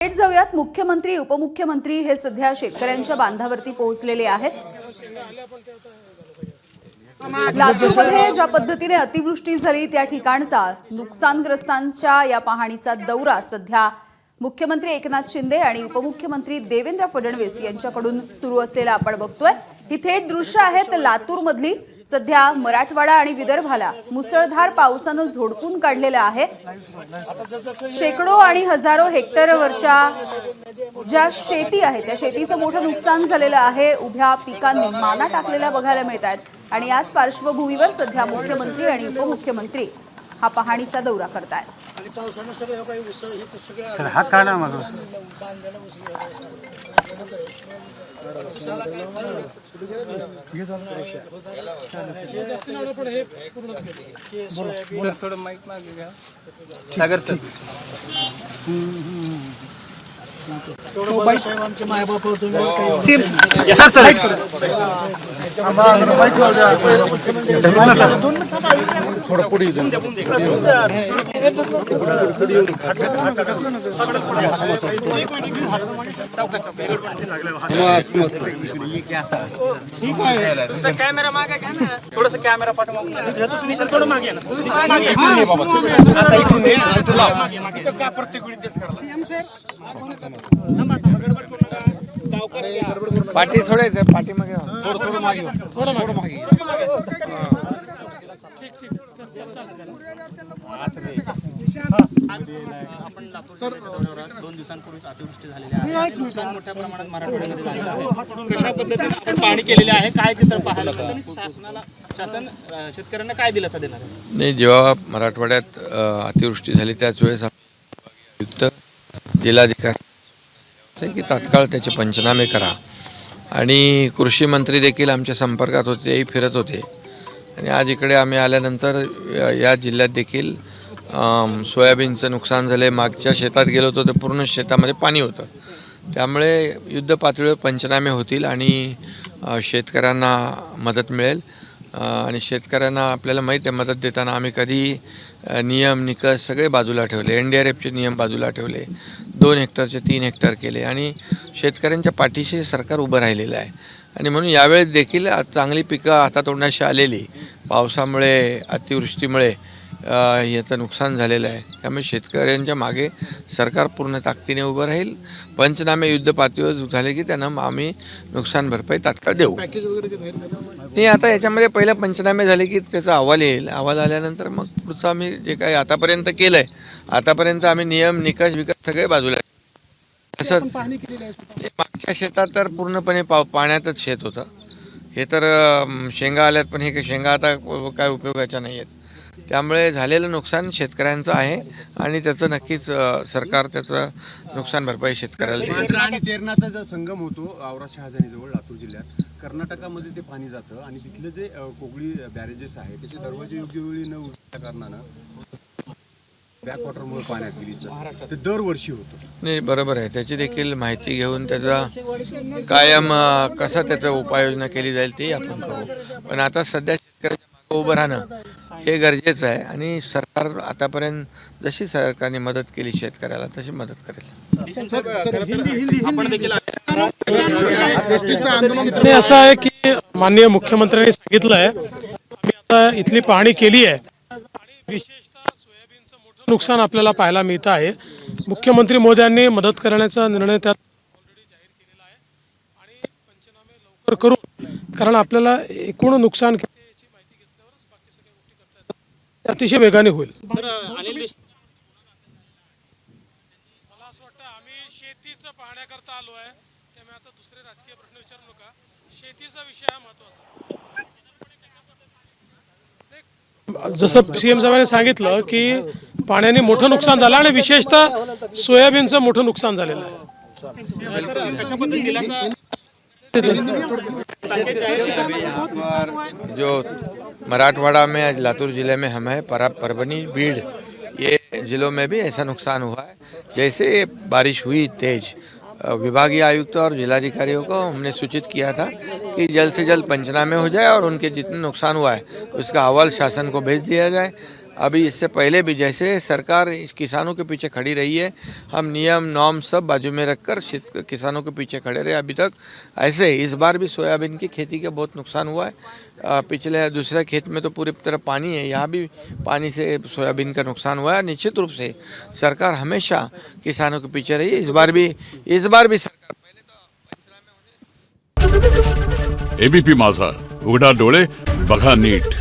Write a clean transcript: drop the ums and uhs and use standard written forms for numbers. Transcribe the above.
थेट जाऊयात. मुख्यमंत्री उपमुख्यमंत्री हे सध्या शेतकऱ्यांच्या बांधावरती पोहोचलेले आहेत. लातूरमध्ये ज्या पद्धतीने अतिवृष्टी झाली त्या ठिकाणचा नुकसानग्रस्तांच्या या पाहणीचा दौरा सध्या मुख्यमंत्री एकनाथ शिंदे आणि उपमुख्यमंत्री देवेंद्र फडणवीस यांच्याकडून सुरू असलेला आपण बघतोय. ही थेट दृश्य आहेत लातूरमधली. सध्या मराठवाडा आणि विदर्भाला मुसळधार पावसानं झोडपून काढलेलं आहे. शेकडो आणि हजारो हेक्टरवरच्या ज्या शेती आहे त्या शेतीचं मोठं नुकसान झालेलं आहे. उभ्या पिकांनी माना टाकलेल्या बघायला मिळत आहेत आणि याच पार्श्वभूमीवर सध्या मुख्यमंत्री आणि उपमुख्यमंत्री हा पाहणीचा दौरा करतायत. हा का ना मग थोडं माईक मागे घ्या सागर सर. थोडं पुढे कॅमेरा मागे घ्या ना, थोडस कॅमेरा पाठवून थोडं मागे ना. पाठी थोडे पाठी मागे थोडं मागे थोडं मागे. आपण लातूर दौऱ्यावर 2 दिवसांपूर्वीच अतिवृष्टी झालेली आहे. नुकसान मोठ्या प्रमाणात मराठवाड्यामध्ये झालेलं आहे. कशा पद्धतीने आपण पाहणी केलेली आहे, काय चित्र पाहायला मिळतं आणि शासन शेतकऱ्यांना काय दिलासा देणार आहे? नाही, जेव्हा मराठवाड्यात अतिवृष्टी झाली त्याच वेळेस आयुक्त जिल्हाधिकारी की तात्काळ त्याचे पंचनामे करा आणि कृषी मंत्री देखील आमच्या संपर्कात होते, तेही फिरत होते. आणि आज इकडे आम्ही आल्यानंतर या जिल्ह्यात देखील सोयाबीनचं नुकसान झालं. मागच्या शेतात गेलो होतो तर पूर्ण शेतामध्ये पाणी होतं. त्यामुळे युद्ध पातळीवर पंचनामे होतील आणि शेतकऱ्यांना मदत मिळेल. आणि शेतकऱ्यांना आपल्याला माहीत आहे, मदत देताना आम्ही कधी नियम निकष सगळे बाजूला ठेवले. NDRFचे नियम बाजूला ठेवले, 2 हेक्टरचे 3 हेक्टर केले आणि शेतकऱ्यांच्या पाठीशी सरकार उभं राहिलेलं आहे. आणि म्हणून यावेळेस देखील चांगली पिकं हातातोंडाशी आलेली, पावसामुळे अतिवृष्टीमुळे याचं नुकसान झालेलं आहे. त्यामुळे शेतकऱ्यांच्या मागे सरकार पूर्ण ताकदीने उभं राहील. पंचनामे युद्ध पातळीवर झाले की त्यांना आम्ही नुकसान भरपाई तात्काळ देऊ. नाही, आता याच्यामध्ये पहिलं पंचनामे झाले की त्याचा अहवाल येईल. अहवाल आल्यानंतर मग पुढचं आम्ही जे काही आतापर्यंत केलं आहे, आतापर्यंत आम्ही नियम निकष विकस सगळे बाजूला. तसंच मागच्या शेतात तर पूर्णपणे पाण्यातच शेत होतं. हे तर शेंगा आल्यात, पण हे शेंगा आता काय उपयोगाच्या नाही आहेत. त्यामुळे झालेलं नुकसान शेतकऱ्यांचं आहे आणि त्याचं नक्कीच सरकार त्याचं नुकसान भरपाई शेतकऱ्याला देईल. आणि तेरणाचा जो संगम होतो औरा शहाजानीजवळ लातूर जिल्ह्यात, कर्नाटकामध्ये ते पाणी जातं आणि तिथलं जे कोगळी बॅरेजेस आहे त्याचे दरवाजे योग्य वेळी न उघडल्या कारणानं बॅकवॉटरमुळे पाण्यात गेली. ते दरवर्षी होतं. नाही, बरोबर आहे. त्याची देखील माहिती घेऊन त्याचा कायम कसा त्याचा उपाययोजना केली जाईल ते आपण करू. पण आता सध्या शेतकऱ्याच्या मागे उभं राहणं हे गरजेचं आहे आणि सरकार आतापर्यंत जशी सरकारने मदत केली शेतकऱ्याला तशी मदत करेल. असं आहे की माननीय मुख्यमंत्र्यांनी सांगितलं आहे, आम्ही आता इथली पाहणी केली आहे आणि विशेषतः सोयाबीनचं मोठं नुकसान आपल्याला पाहायला मिळत आहे. मुख्यमंत्री मोदयांनी मदत करण्याचा निर्णय त्यात ऑलरेडी जाहीर केलेला आहे आणि पंचनामे लवकर करून, कारण आपल्याला एकूण नुकसान किती याची माहिती घेतल्यावरच बाकी सगळ्या गोष्टी करता येतात, ते अतिशय वेगाने होईल. मला असं वाटतं आम्ही शेतीचं पाहण्याकरता आलो आहे, त्यामुळे आता दुसरे राजकीय प्रश्न विचारू नका. शेतीचा विषय हा महत्त्वाचा. जसं CM साहेबांनी सांगितलं की पाण्याने मोठं नुकसान झालं आणि विशेषतः सोयाबीनचं मोठं नुकसान झालेलं आहे. जो मराठवाड़ा में लातूर ज़िले में हम है, परभनी बीड़ ये ज़िलों में भी ऐसा नुकसान हुआ है. जैसे बारिश हुई तेज, विभागीय आयुक्त और जिलाधिकारियों को हमने सूचित किया था कि जल्द से जल्द पंचनामे हो जाए और उनके जितने नुकसान हुआ है उसका अहवाल शासन को भेज दिया जाए. अभी इससे पहले भी जैसे सरकार इस किसानों के पीछे खड़ी रही है, हम नियम नॉर्म सब बाजू में रखकर किसानों के पीछे खड़े रहे अभी तक। ऐसे इस बार भी सोयाबीन की खेती का बहुत नुकसान हुआ है। पिछले दूसरे खेत में तो पूरी तरह पानी है, यहाँ भी पानी से सोयाबीन का नुकसान हुआ है। निश्चित रूप से सरकार हमेशा किसानों के पीछे रही है। इस बार भी सरकार एबीपी माझा, उघडा डोळे बघा नीट।